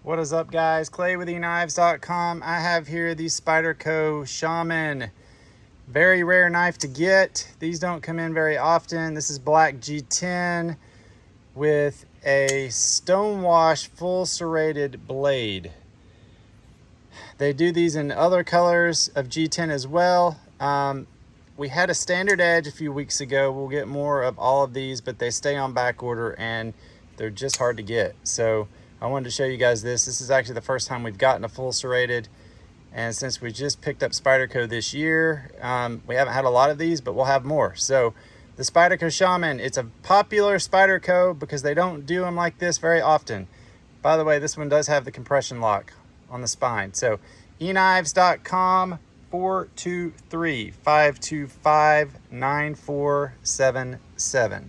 What is up, guys? Clay with EKNIVES.com. I have here the Spyderco Shaman. Very rare knife to get. These don't come in very often. This is black G10 with a Stoenwash full serrated blade. They do these in other colors of G10 as well. We had a standard edge a few weeks ago. We'll get more of all of these, but they stay on back order and they're just hard to get. So I wanted to show you guys this. This is actually the first time we've gotten a full serrated. And since we just picked up Spyderco this year, we haven't had a lot of these, but we'll have more. So the Spyderco Shaman, it's a popular Spyderco because they don't do them like this very often. By the way, this one does have the compression lock on the spine. So EKNIVES.com 423-525-9477.